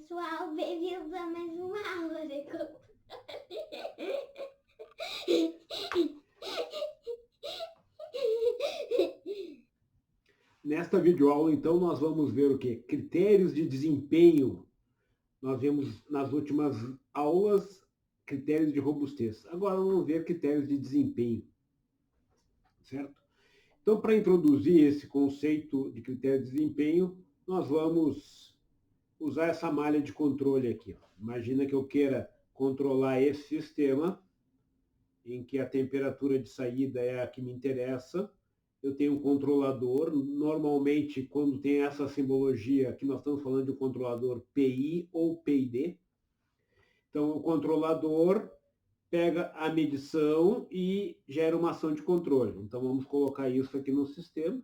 pessoal, bem-vindos a mais uma aula de controle. Nesta videoaula, então, nós vamos ver o quê? Critérios de desempenho. Nós vimos nas últimas aulas critérios de robustez. Agora vamos ver critérios de desempenho, certo? Então, para introduzir esse conceito de critério de desempenho, nós vamos usar essa malha de controle aqui. Imagina que eu queira controlar esse sistema, em que a temperatura de saída é a que me interessa. Eu tenho um controlador. Normalmente, quando tem essa simbologia, aqui nós estamos falando de um controlador PI ou PID. Então, o controlador pega a medição e gera uma ação de controle. Então, vamos colocar isso aqui no sistema.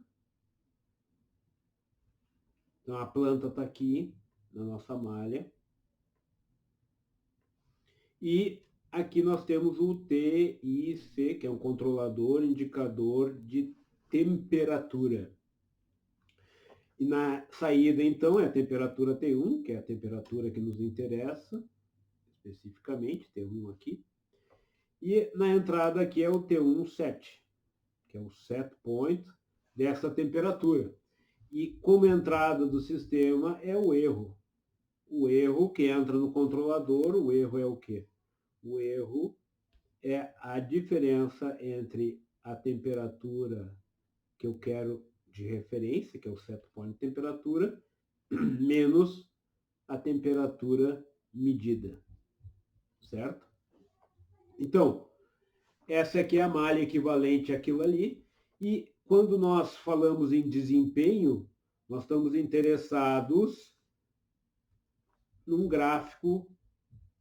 Então, a planta está aqui na nossa malha. E aqui nós temos o TIC, que é um controlador indicador de temperatura. E na saída, então, é a temperatura T1, que é a temperatura que nos interessa, especificamente, T1 aqui. E na entrada aqui é o T1 set, que é o set point dessa temperatura. E como entrada do sistema é o erro. O erro que entra no controlador, o erro é o quê? O erro é a diferença entre a temperatura que eu quero de referência, que é o set point de temperatura, menos a temperatura medida, certo? Então, essa aqui é a malha equivalente àquilo ali, e quando nós falamos em desempenho, nós estamos interessados num gráfico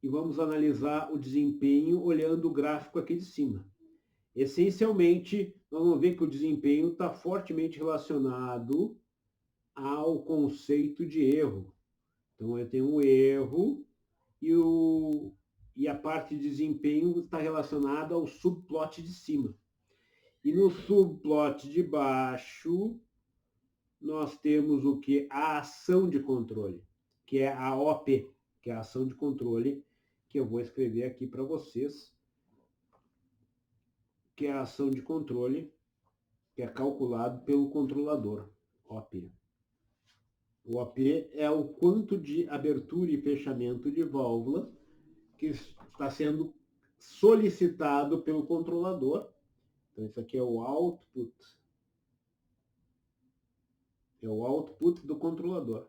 e vamos analisar o desempenho olhando o gráfico aqui de cima. Essencialmente, nós vamos ver que o desempenho está fortemente relacionado ao conceito de erro. Então, eu tenho um erro e a parte de desempenho está relacionada ao subplot de cima. E no subplot de baixo, nós temos o que? A ação de controle, que é a OP, que é a ação de controle, que eu vou escrever aqui para vocês, que é a ação de controle, que é calculado pelo controlador, OP. O OP é o quanto de abertura e fechamento de válvula que está sendo solicitado pelo controlador. Então, isso aqui é o output. É o output do controlador.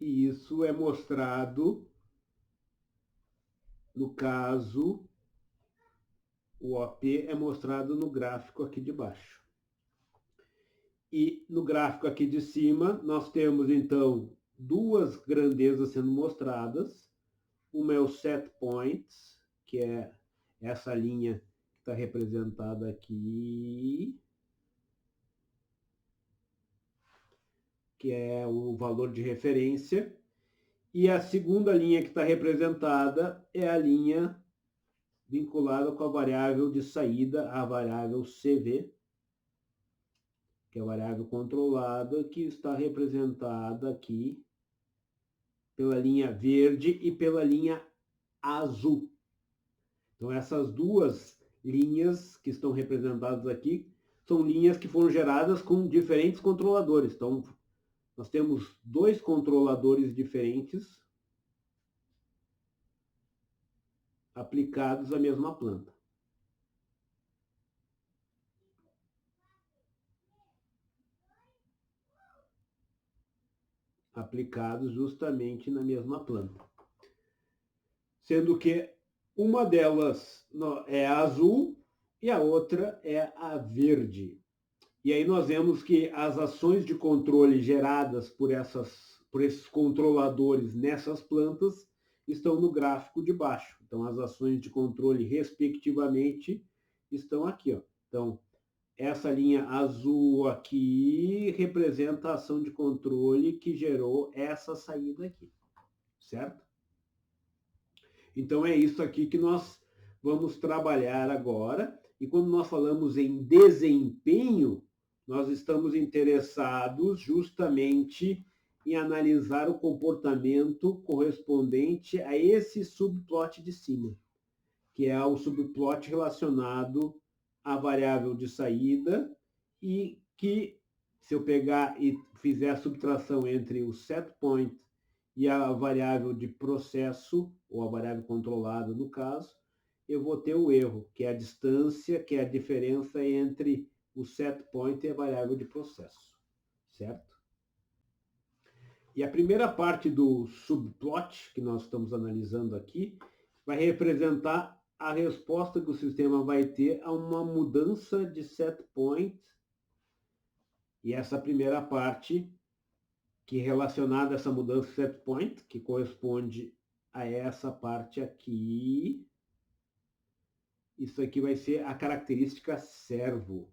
E isso é mostrado, no caso, o OP é mostrado no gráfico aqui de baixo. E no gráfico aqui de cima, nós temos, então, duas grandezas sendo mostradas. Uma é o set points, que é essa linha que está representada aqui, que é o valor de referência. E a segunda linha que está representada é a linha vinculada com a variável de saída, a variável CV, que é a variável controlada, que está representada aqui pela linha verde e pela linha azul. Então, essas duas linhas que estão representadas aqui são linhas que foram geradas com diferentes controladores. Então, nós temos dois controladores diferentes aplicados à mesma planta. Aplicados justamente na mesma planta. Sendo que uma delas é a azul e a outra é a verde. E aí nós vemos que as ações de controle geradas por esses controladores nessas plantas estão no gráfico de baixo. Então, as ações de controle, respectivamente, estão aqui, ó. Então, essa linha azul aqui representa a ação de controle que gerou essa saída aqui, certo? Então, é isso aqui que nós vamos trabalhar agora. E quando nós falamos em desempenho, nós estamos interessados justamente em analisar o comportamento correspondente a esse subplot de cima, que é o subplot relacionado à variável de saída e que, se eu pegar e fizer a subtração entre o set point e a variável de processo, ou a variável controlada no caso, eu vou ter o erro, que é a distância, que é a diferença entre o set point e a variável de processo, certo? E a primeira parte do subplot, que nós estamos analisando aqui, vai representar a resposta que o sistema vai ter a uma mudança de set point. E essa primeira parte, que é relacionada a essa mudança de set point, que corresponde a essa parte aqui, isso aqui vai ser a característica servo.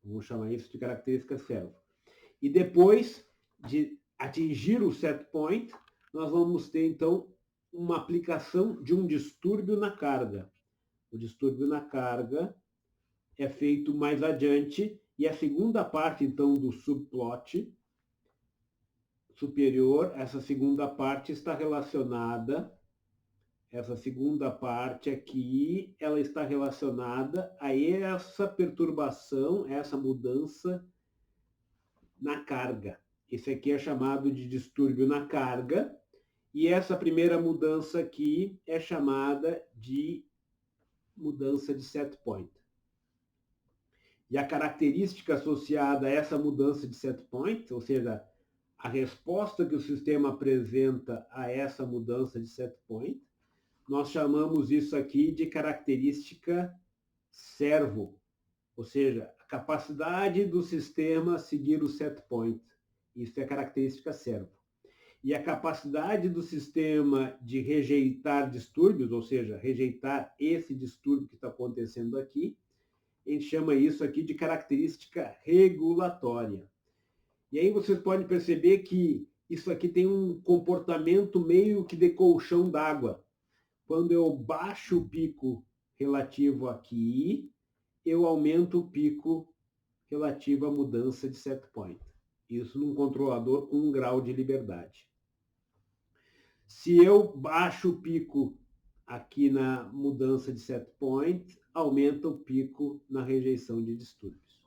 Vamos chamar isso de característica servo. E depois de atingir o set point, nós vamos ter, então, uma aplicação de um distúrbio na carga. O distúrbio na carga é feito mais adiante, e a segunda parte, então, do subplot superior, essa segunda parte está relacionada, essa segunda parte aqui, ela está relacionada a essa perturbação, essa mudança na carga. Esse aqui é chamado de distúrbio na carga, e essa primeira mudança aqui é chamada de mudança de set point. E a característica associada a essa mudança de set point, ou seja, a resposta que o sistema apresenta a essa mudança de set point, nós chamamos isso aqui de característica servo, ou seja, a capacidade do sistema seguir o set point. Isso é característica servo. E a capacidade do sistema de rejeitar distúrbios, ou seja, rejeitar esse distúrbio que está acontecendo aqui, a gente chama isso aqui de característica regulatória. E aí vocês podem perceber que isso aqui tem um comportamento meio que de colchão d'água. Quando eu baixo o pico relativo aqui, eu aumento o pico relativo à mudança de set point. Isso num controlador com 1 grau de liberdade. Se eu baixo o pico aqui na mudança de set point, aumenta o pico na rejeição de distúrbios.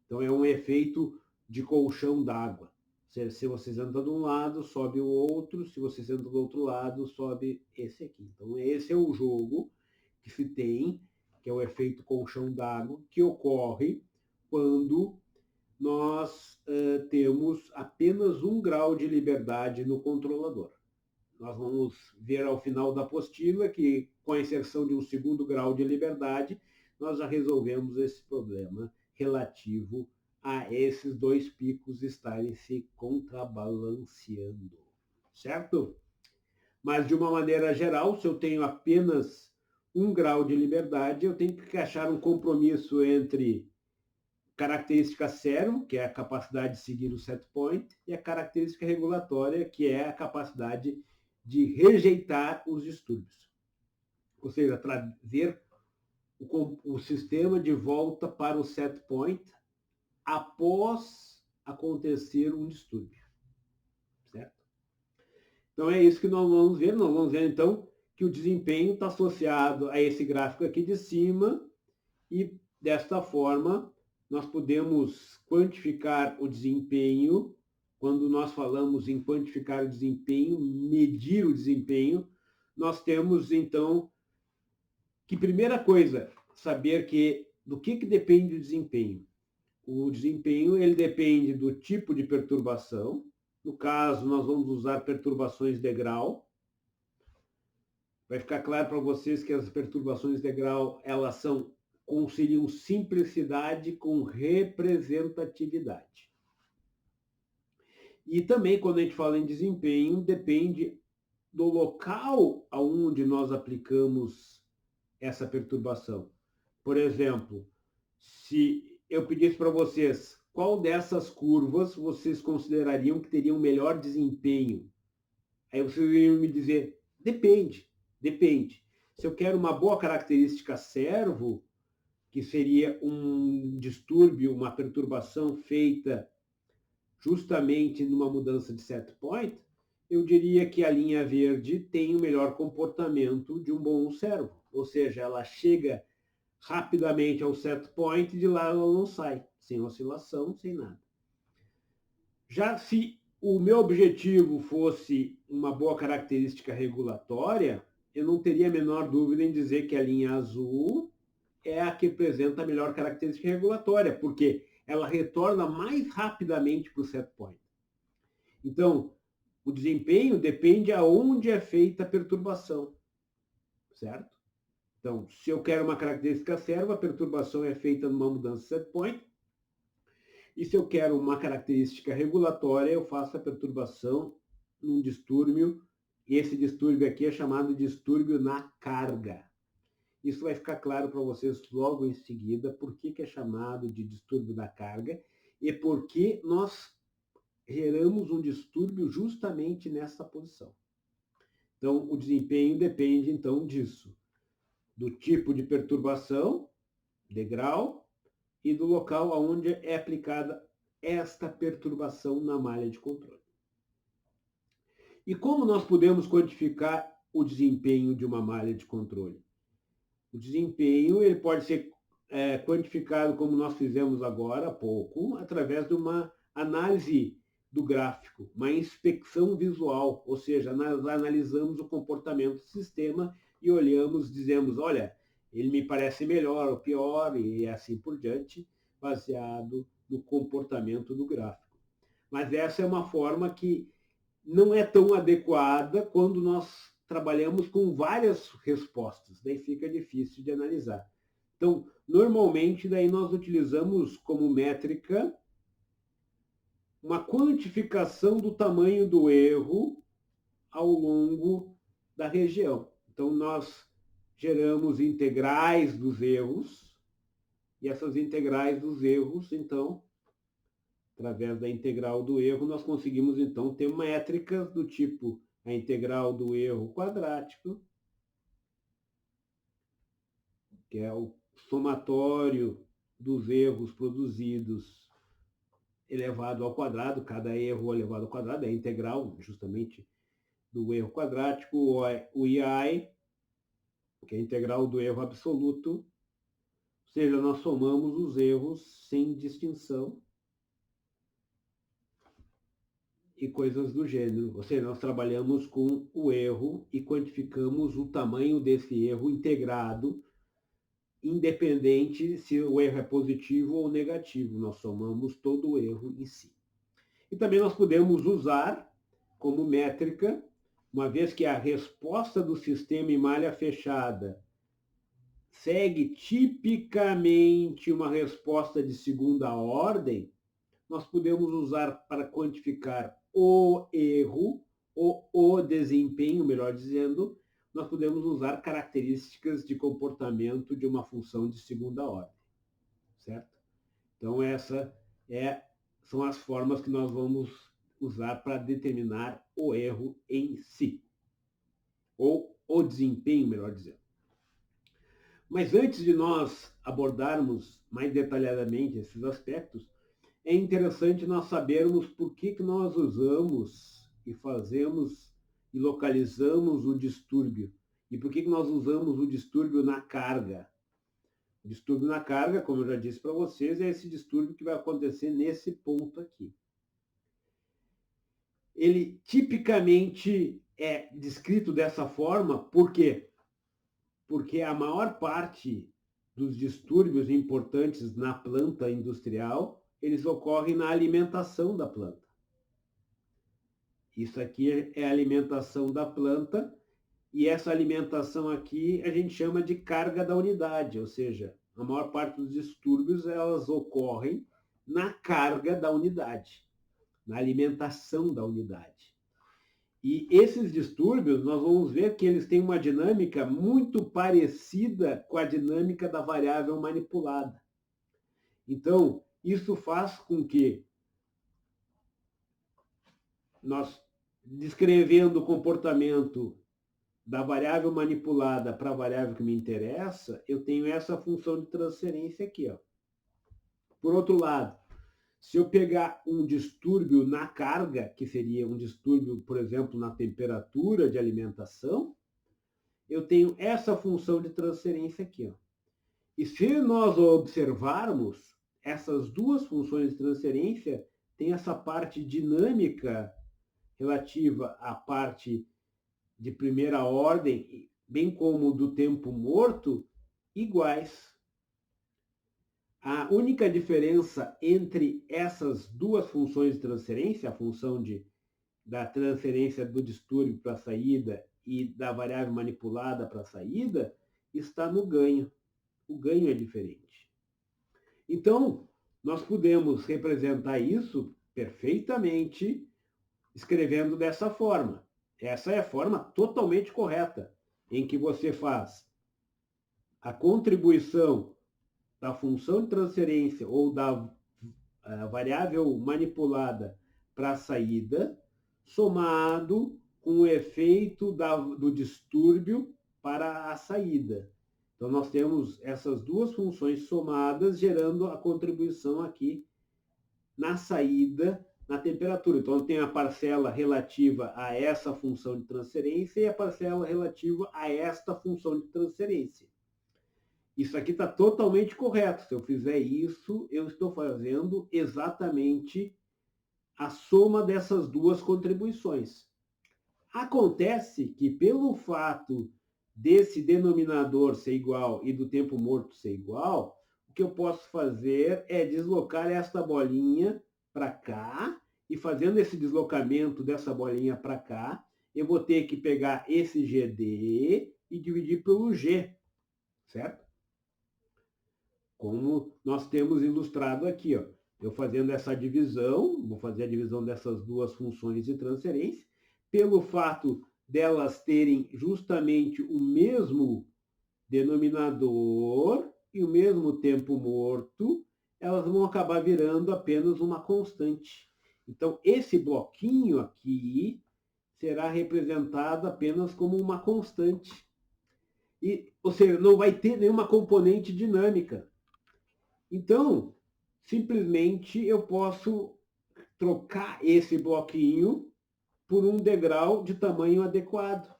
Então é um efeito de colchão d'água. Se vocês entram de um lado, sobe o outro. Se vocês entram do outro lado, sobe esse aqui. Então esse é o jogo que se tem, que é o efeito colchão d'água, que ocorre quando nós temos apenas 1 grau de liberdade no controlador. Nós vamos ver ao final da apostila que, com a inserção de um 2º grau de liberdade, nós já resolvemos esse problema relativo a esses 2 picos estarem se contrabalanceando, certo? Mas, de uma maneira geral, se eu tenho apenas 1 grau de liberdade, eu tenho que achar um compromisso entre característica servo, que é a capacidade de seguir o set point, e a característica regulatória, que é a capacidade de rejeitar os distúrbios. Ou seja, trazer o sistema de volta para o set point após acontecer um distúrbio. Certo? Então é isso que nós vamos ver. Nós vamos ver, então, que o desempenho está associado a esse gráfico aqui de cima e, desta forma, nós podemos quantificar o desempenho. Quando nós falamos em quantificar o desempenho, medir o desempenho, nós temos, então, que primeira coisa, saber do que depende o desempenho. O desempenho ele depende do tipo de perturbação. No caso, nós vamos usar perturbações de grau. Vai ficar claro para vocês que as perturbações de grau, elas conciliam simplicidade com representatividade. E também, quando a gente fala em desempenho, depende do local aonde nós aplicamos essa perturbação. Por exemplo, se eu pedisse para vocês qual dessas curvas vocês considerariam que teriam melhor desempenho, aí vocês iriam me dizer, depende. Se eu quero uma boa característica servo, que seria um distúrbio, uma perturbação feita justamente numa mudança de set point, eu diria que a linha verde tem o melhor comportamento de um bom servo, ou seja, ela chega rapidamente ao set point e de lá ela não sai, sem oscilação, sem nada. Já se o meu objetivo fosse uma boa característica regulatória, eu não teria a menor dúvida em dizer que a linha azul é a que apresenta a melhor característica regulatória, porque ela retorna mais rapidamente para o set point. Então, o desempenho depende aonde é feita a perturbação, certo? Então, se eu quero uma característica serva, a perturbação é feita numa mudança de set point. E se eu quero uma característica regulatória, eu faço a perturbação num distúrbio, e esse distúrbio aqui é chamado de distúrbio na carga. Isso vai ficar claro para vocês logo em seguida, por que é chamado de distúrbio da carga e por que nós geramos um distúrbio justamente nessa posição. Então, o desempenho depende, então, disso. Do tipo de perturbação, degrau, e do local onde é aplicada esta perturbação na malha de controle. E como nós podemos quantificar o desempenho de uma malha de controle? O desempenho ele pode ser quantificado, como nós fizemos agora há pouco, através de uma análise do gráfico, uma inspeção visual, ou seja, nós analisamos o comportamento do sistema e olhamos, dizemos, olha, ele me parece melhor ou pior, e assim por diante, baseado no comportamento do gráfico. Mas essa é uma forma que não é tão adequada quando nós trabalhamos com várias respostas, daí fica difícil de analisar. Então, normalmente, daí nós utilizamos como métrica uma quantificação do tamanho do erro ao longo da região. Então, nós geramos integrais dos erros, e essas integrais dos erros, então, através da integral do erro, nós conseguimos, então, ter métricas do tipo a integral do erro quadrático, que é o somatório dos erros produzidos elevado ao quadrado, cada erro elevado ao quadrado é a integral, justamente, do erro quadrático, o IAI, que é a integral do erro absoluto, ou seja, nós somamos os erros sem distinção e coisas do gênero. Ou seja, nós trabalhamos com o erro e quantificamos o tamanho desse erro integrado, independente se o erro é positivo ou negativo. Nós somamos todo o erro em si. E também nós podemos usar como métrica, uma vez que a resposta do sistema em malha fechada segue tipicamente uma resposta de segunda ordem, nós podemos usar para quantificar o erro, ou o desempenho, melhor dizendo, nós podemos usar características de comportamento de uma função de segunda ordem, certo? Então, são as formas que nós vamos usar para determinar o erro em si, ou o desempenho, melhor dizendo. Mas antes de nós abordarmos mais detalhadamente esses aspectos, é interessante nós sabermos por que nós usamos e fazemos e localizamos o distúrbio. E por que nós usamos o distúrbio na carga. O distúrbio na carga, como eu já disse para vocês, é esse distúrbio que vai acontecer nesse ponto aqui. Ele tipicamente é descrito dessa forma, por quê? Porque a maior parte dos distúrbios importantes na planta industrial, eles ocorrem na alimentação da planta. Isso aqui é a alimentação da planta, e essa alimentação aqui a gente chama de carga da unidade, ou seja, a maior parte dos distúrbios elas ocorrem na carga da unidade, na alimentação da unidade. E esses distúrbios, nós vamos ver que eles têm uma dinâmica muito parecida com a dinâmica da variável manipulada. Então, isso faz com que nós, descrevendo o comportamento da variável manipulada para a variável que me interessa, eu tenho essa função de transferência aqui. Ó. Por outro lado, se eu pegar um distúrbio na carga, que seria um distúrbio, por exemplo, na temperatura de alimentação, eu tenho essa função de transferência aqui. Ó. E se nós observarmos, essas duas funções de transferência têm essa parte dinâmica relativa à parte de primeira ordem, bem como do tempo morto, iguais. A única diferença entre essas duas funções de transferência, a função da transferência do distúrbio para a saída e da variável manipulada para a saída, está no ganho. O ganho é diferente. Então, nós podemos representar isso perfeitamente escrevendo dessa forma. Essa é a forma totalmente correta, em que você faz a contribuição da função de transferência ou da variável manipulada para a saída, somado com o efeito do distúrbio para a saída. Então, nós temos essas duas funções somadas, gerando a contribuição aqui na saída, na temperatura. Então, tem a parcela relativa a essa função de transferência e a parcela relativa a esta função de transferência. Isso aqui está totalmente correto. Se eu fizer isso, eu estou fazendo exatamente a soma dessas duas contribuições. Acontece que, pelo fato desse denominador ser igual e do tempo morto ser igual, o que eu posso fazer é deslocar esta bolinha para cá, e fazendo esse deslocamento dessa bolinha para cá, eu vou ter que pegar esse GD e dividir pelo G, certo? Como nós temos ilustrado aqui, ó. Eu fazendo essa divisão, vou fazer a divisão dessas duas funções de transferência, pelo fato delas terem justamente o mesmo denominador e o mesmo tempo morto, elas vão acabar virando apenas uma constante. Então, esse bloquinho aqui será representado apenas como uma constante. Ou seja, não vai ter nenhuma componente dinâmica. Então, simplesmente eu posso trocar esse bloquinho por um degrau de tamanho adequado.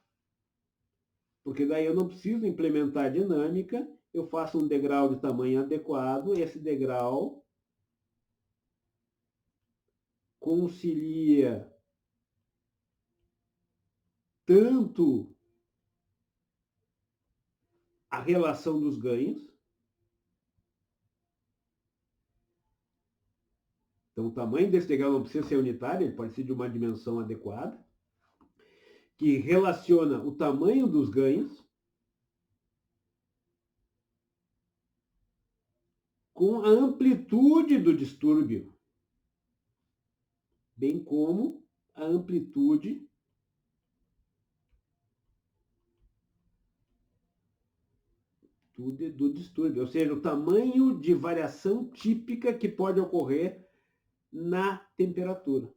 Porque daí eu não preciso implementar dinâmica, eu faço um degrau de tamanho adequado, esse degrau concilia tanto a relação dos ganhos. Então, o tamanho desse degrau não precisa ser unitário, ele pode ser de uma dimensão adequada, que relaciona o tamanho dos ganhos com a amplitude do distúrbio, bem como a amplitude do distúrbio, ou seja, o tamanho de variação típica que pode ocorrer na temperatura.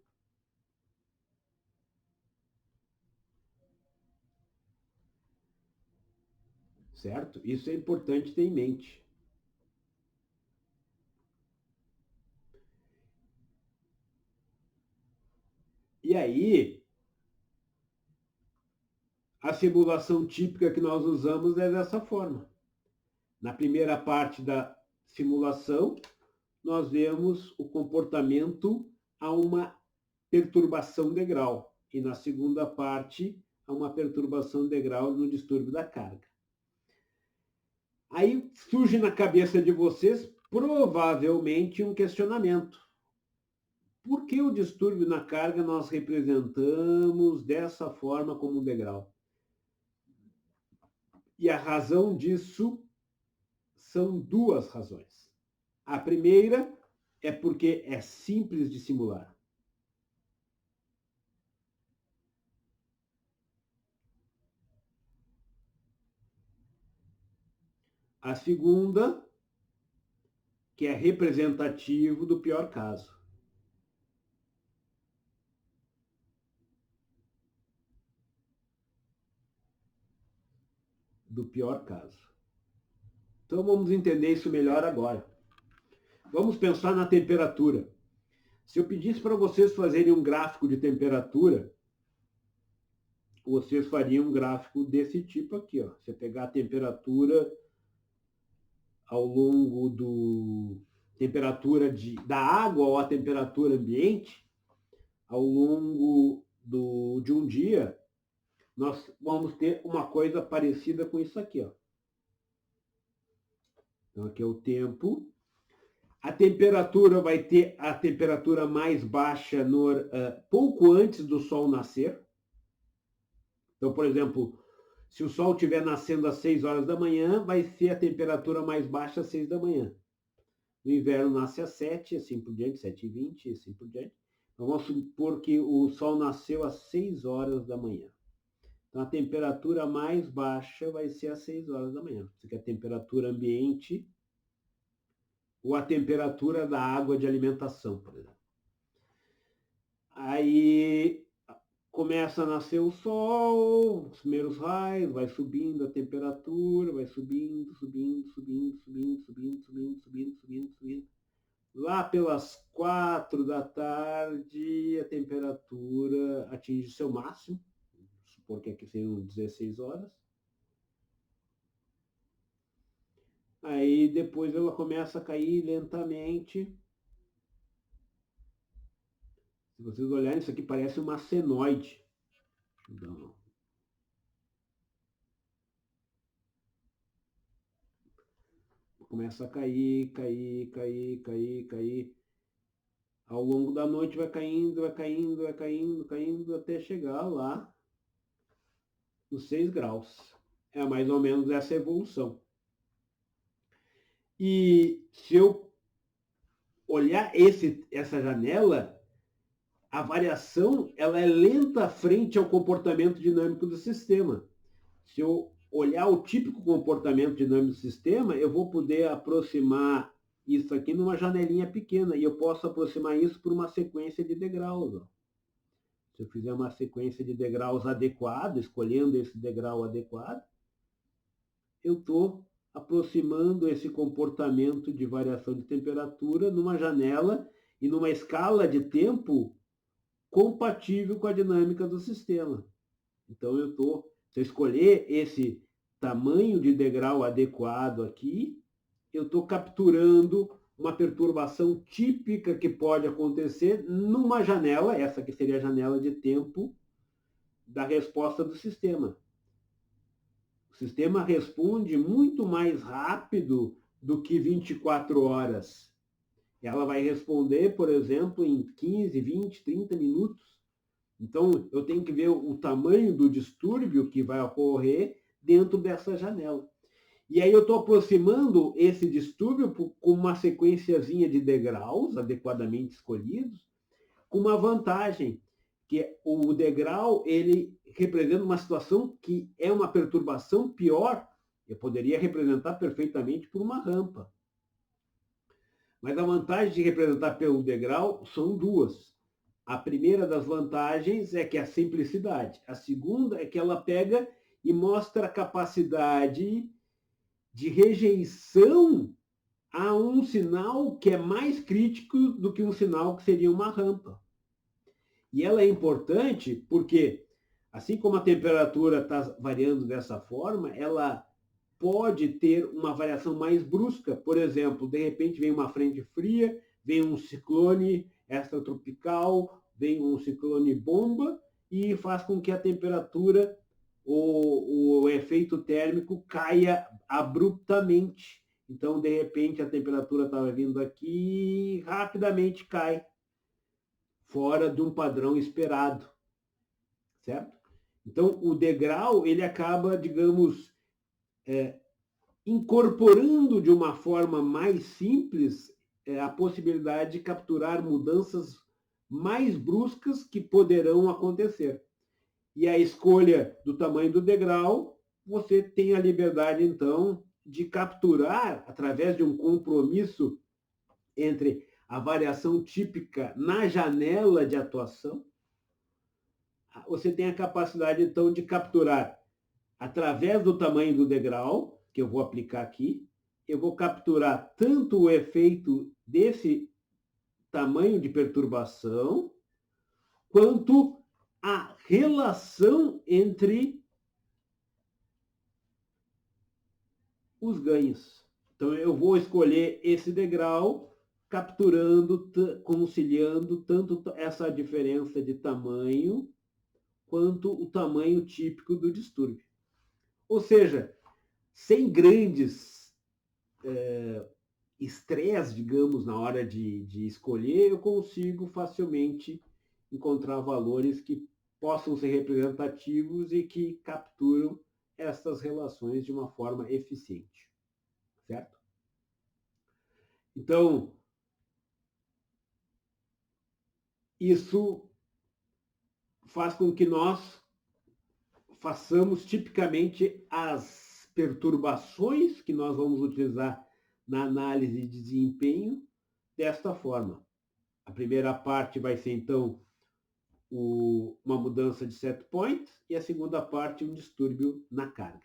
Certo? Isso é importante ter em mente. E aí, a simulação típica que nós usamos é dessa forma. Na primeira parte da simulação, nós vemos o comportamento a uma perturbação de grau. E na segunda parte, a uma perturbação de grau no distúrbio da carga. Aí surge na cabeça de vocês, provavelmente, um questionamento. Por que o distúrbio na carga nós representamos dessa forma como um degrau? E a razão disso são duas razões. A primeira é porque é simples de simular. A segunda, que é representativo do pior caso. do pior caso. Então vamos entender isso melhor agora. Vamos pensar na temperatura. Se eu pedisse para vocês fazerem um gráfico de temperatura, vocês fariam um gráfico desse tipo aqui, ó. Você pegar a temperatura ao longo do temperatura da água ou a temperatura ambiente, ao longo de um dia, nós vamos ter uma coisa parecida com isso aqui, ó. Então aqui é o tempo. A temperatura vai ter a temperatura mais baixa pouco antes do sol nascer. Então, por exemplo, se o sol estiver nascendo às 6 horas da manhã, vai ser a temperatura mais baixa às 6 da manhã. No inverno nasce às 7, assim por diante, 7h20, assim por diante. Então, vamos supor que o sol nasceu às 6 horas da manhã. Então, a temperatura mais baixa vai ser às 6 horas da manhã. Isso aqui é a temperatura ambiente ou a temperatura da água de alimentação, por exemplo. Aí começa a nascer o sol, os primeiros raios, vai subindo a temperatura, vai subindo. Lá pelas 4 da tarde, a temperatura atinge seu máximo, vamos supor que aqui seriam 16 horas. Aí depois ela começa a cair lentamente. Se vocês olharem, isso aqui parece uma senoide. Então, começa a cair. Ao longo da noite vai caindo, até chegar lá nos 6 graus. É mais ou menos essa evolução. E se eu olhar essa janela, a variação ela é lenta frente ao comportamento dinâmico do sistema. Se eu olhar o típico comportamento dinâmico do sistema, eu vou poder aproximar isso aqui numa janelinha pequena, e eu posso aproximar isso por uma sequência de degraus. Ó. Se eu fizer uma sequência de degraus adequada, escolhendo esse degrau adequado, eu estou aproximando esse comportamento de variação de temperatura numa janela e numa escala de tempo compatível com a dinâmica do sistema. Então, se eu escolher esse tamanho de degrau adequado aqui, eu estou capturando uma perturbação típica que pode acontecer numa janela, essa que seria a janela de tempo da resposta do sistema. O sistema responde muito mais rápido do que 24 horas. Ela vai responder, por exemplo, em 15, 20, 30 minutos. Então, eu tenho que ver o tamanho do distúrbio que vai ocorrer dentro dessa janela. E aí eu estou aproximando esse distúrbio com uma sequenciazinha de degraus adequadamente escolhidos, com uma vantagem, que o degrau ele representa uma situação que é uma perturbação pior. Eu poderia representar perfeitamente por uma rampa. Mas a vantagem de representar pelo degrau são duas. A primeira das vantagens é que é a simplicidade. A segunda é que ela pega e mostra a capacidade de rejeição a um sinal que é mais crítico do que um sinal que seria uma rampa. E ela é importante porque, assim como a temperatura está variando dessa forma, ela pode ter uma variação mais brusca. Por exemplo, de repente vem uma frente fria, vem um ciclone extratropical, vem um ciclone bomba e faz com que a temperatura, o efeito térmico caia abruptamente. Então, de repente, a temperatura estava vindo aqui e rapidamente cai, fora de um padrão esperado, certo? Então, o degrau, ele acaba, digamos, incorporando de uma forma mais simples a possibilidade de capturar mudanças mais bruscas que poderão acontecer. E a escolha do tamanho do degrau, você tem a liberdade, então, de capturar, através de um compromisso entre a variação típica na janela de atuação, você tem a capacidade, então, de capturar através do tamanho do degrau, que eu vou aplicar aqui, eu vou capturar tanto o efeito desse tamanho de perturbação, quanto a relação entre os ganhos. Então, eu vou escolher esse degrau, capturando, conciliando tanto essa diferença de tamanho, quanto o tamanho típico do distúrbio. Ou seja, sem grandes estresse, digamos, na hora de escolher, eu consigo facilmente encontrar valores que possam ser representativos e que capturam essas relações de uma forma eficiente. Certo? Então, isso faz com que nós façamos tipicamente as perturbações que nós vamos utilizar na análise de desempenho desta forma. A primeira parte vai ser, então, uma mudança de set point e a segunda parte, um distúrbio na carga.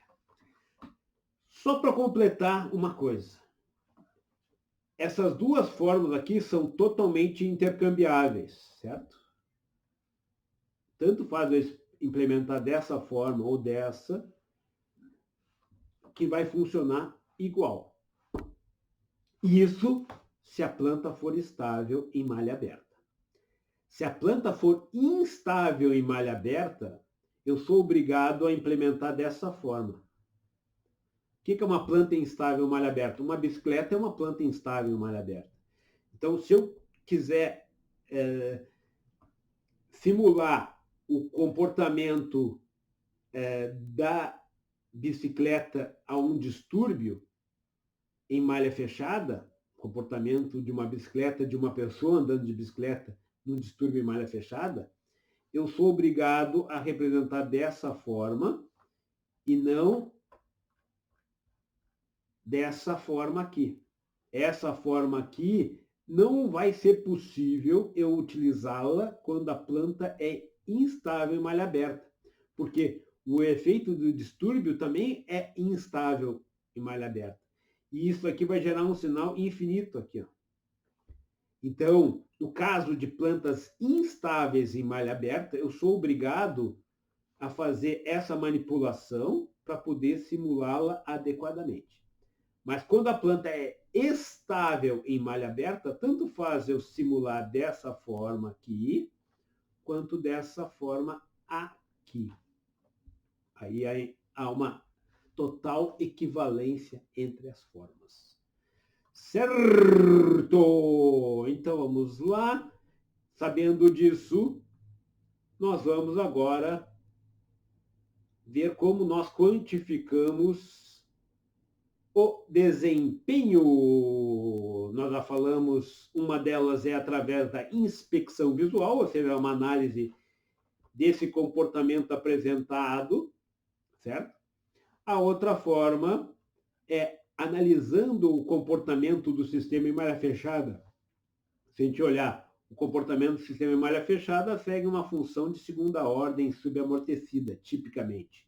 Só para completar uma coisa. Essas duas fórmulas aqui são totalmente intercambiáveis, certo? Tanto faz eu implementar dessa forma ou dessa, que vai funcionar igual. Isso se a planta for estável em malha aberta. Se a planta for instável em malha aberta, eu sou obrigado a implementar dessa forma. O que é uma planta instável em malha aberta? Uma bicicleta é uma planta instável em malha aberta. Então, se eu quiser simular o comportamento da bicicleta a um distúrbio em malha fechada, comportamento de uma bicicleta, de uma pessoa andando de bicicleta num distúrbio em malha fechada, eu sou obrigado a representar dessa forma e não dessa forma aqui. Essa forma aqui não vai ser possível eu utilizá-la quando a planta é instável em malha aberta, porque o efeito do distúrbio também é instável em malha aberta. E isso aqui vai gerar um sinal infinito aqui. Ó. Então, no caso de plantas instáveis em malha aberta, eu sou obrigado a fazer essa manipulação para poder simulá-la adequadamente. Mas quando a planta é estável em malha aberta, tanto faz eu simular dessa forma aqui, quanto dessa forma aqui. Aí há uma total equivalência entre as formas. Certo! Então vamos lá. Sabendo disso, nós vamos agora ver como nós quantificamos o desempenho. Nós já falamos, uma delas é através da inspeção visual, ou seja, uma análise desse comportamento apresentado, certo? A outra forma é analisando o comportamento do sistema em malha fechada. Se a gente olhar o comportamento do sistema em malha fechada, segue uma função de segunda ordem subamortecida, tipicamente.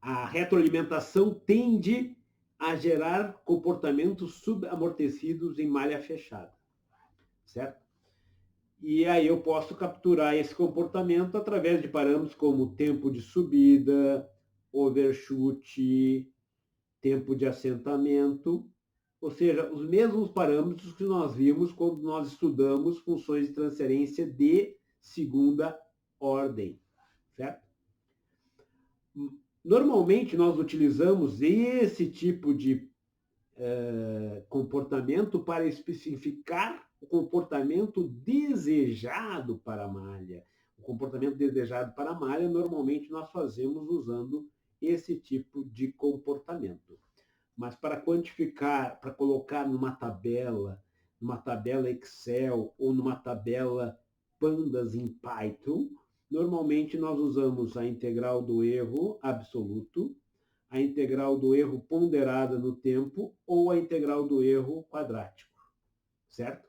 A retroalimentação tende a gerar comportamentos subamortecidos em malha fechada, certo? E aí eu posso capturar esse comportamento através de parâmetros como tempo de subida, overshoot, tempo de assentamento, ou seja, os mesmos parâmetros que nós vimos quando nós estudamos funções de transferência de segunda ordem, certo? Normalmente nós utilizamos esse tipo de comportamento para especificar o comportamento desejado para a malha. O comportamento desejado para a malha, normalmente nós fazemos usando esse tipo de comportamento. Mas para quantificar, para colocar numa tabela Excel ou numa tabela Pandas em Python, normalmente nós usamos a integral do erro absoluto, a integral do erro ponderada no tempo ou a integral do erro quadrático, certo?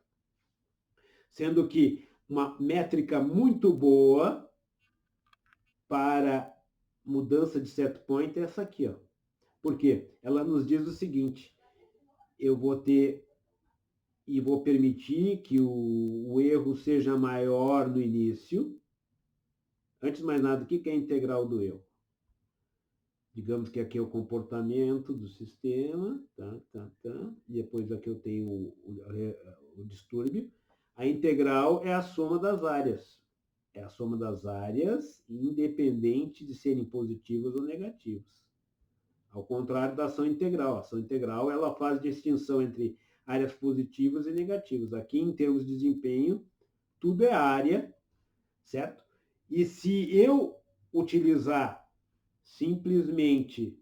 Sendo que uma métrica muito boa para mudança de set point é essa aqui, ó. Por quê? Ela nos diz o seguinte, eu vou ter e vou permitir que o erro seja maior no início. Antes de mais nada, o que é a integral do erro? Digamos que aqui é o comportamento do sistema, e depois aqui eu tenho o distúrbio. A integral é a soma das áreas. É a soma das áreas, independente de serem positivas ou negativas. Ao contrário da ação integral. A ação integral ela faz distinção entre áreas positivas e negativas. Aqui, em termos de desempenho, tudo é área, certo? E se eu utilizar simplesmente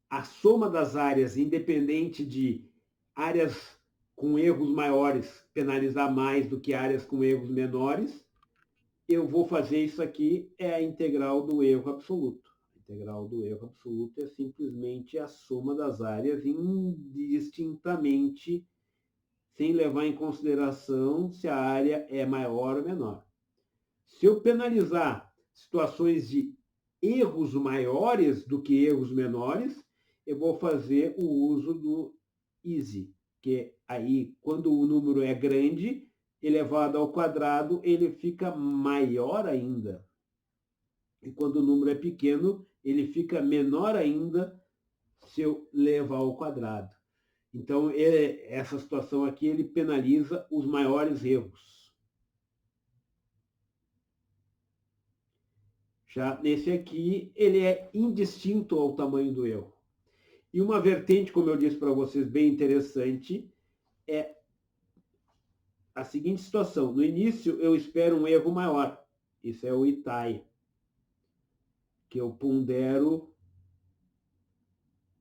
a soma das áreas, independente de áreas com erros maiores penalizar mais do que áreas com erros menores, eu vou fazer isso aqui, é a integral do erro absoluto. A integral do erro absoluto é simplesmente a soma das áreas indistintamente, sem levar em consideração se a área é maior ou menor. Se eu penalizar situações de erros maiores do que erros menores, eu vou fazer o uso do easy, que aí, quando o número é grande, elevado ao quadrado, ele fica maior ainda. E quando o número é pequeno, ele fica menor ainda se eu levar ao quadrado. Então, essa situação aqui, ele penaliza os maiores erros. Já nesse aqui, ele é indistinto ao tamanho do erro. E uma vertente, como eu disse para vocês, bem interessante, é a seguinte situação. No início, eu espero um erro maior. Isso é o Itai, que eu pondero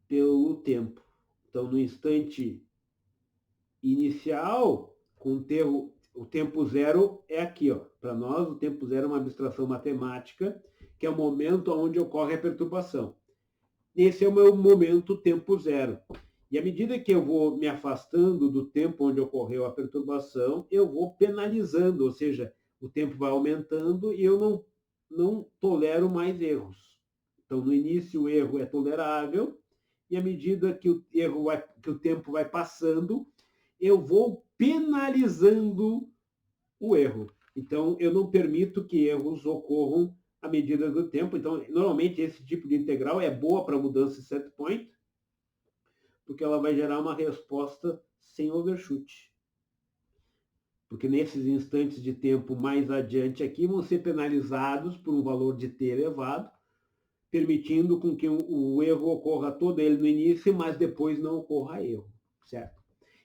pelo tempo. Então, no instante inicial, o tempo zero é aqui. Para nós, o tempo zero é uma abstração matemática, que é o momento onde ocorre a perturbação. Esse é o meu momento tempo zero. E à medida que eu vou me afastando do tempo onde ocorreu a perturbação, eu vou penalizando, ou seja, o tempo vai aumentando e eu não tolero mais erros. Então, no início, o erro é tolerável, e à medida que que o tempo vai passando, eu vou penalizando o erro. Então, eu não permito que erros ocorram à medida do tempo. Então, normalmente, esse tipo de integral é boa para mudança de set point, porque ela vai gerar uma resposta sem overshoot. Porque nesses instantes de tempo mais adiante aqui vão ser penalizados por um valor de t elevado, permitindo com que o erro ocorra todo ele no início, mas depois não ocorra erro, certo?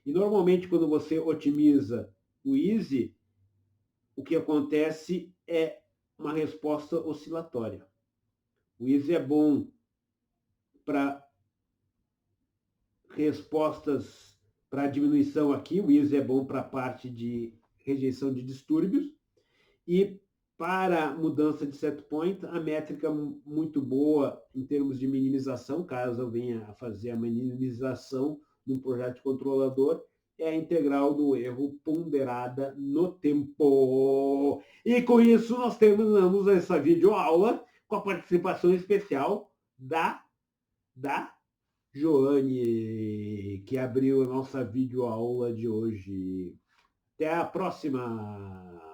E normalmente quando você otimiza o easy, o que acontece é uma resposta oscilatória. O easy é bom para respostas para diminuição aqui, o easy é bom para a parte de rejeição de distúrbios, e para mudança de set point, a métrica muito boa em termos de minimização, caso eu venha a fazer a minimização de um projeto de controlador, é a integral do erro ponderada no tempo. E com isso nós terminamos essa videoaula com a participação especial da Joane, que abriu a nossa videoaula de hoje. Até a próxima!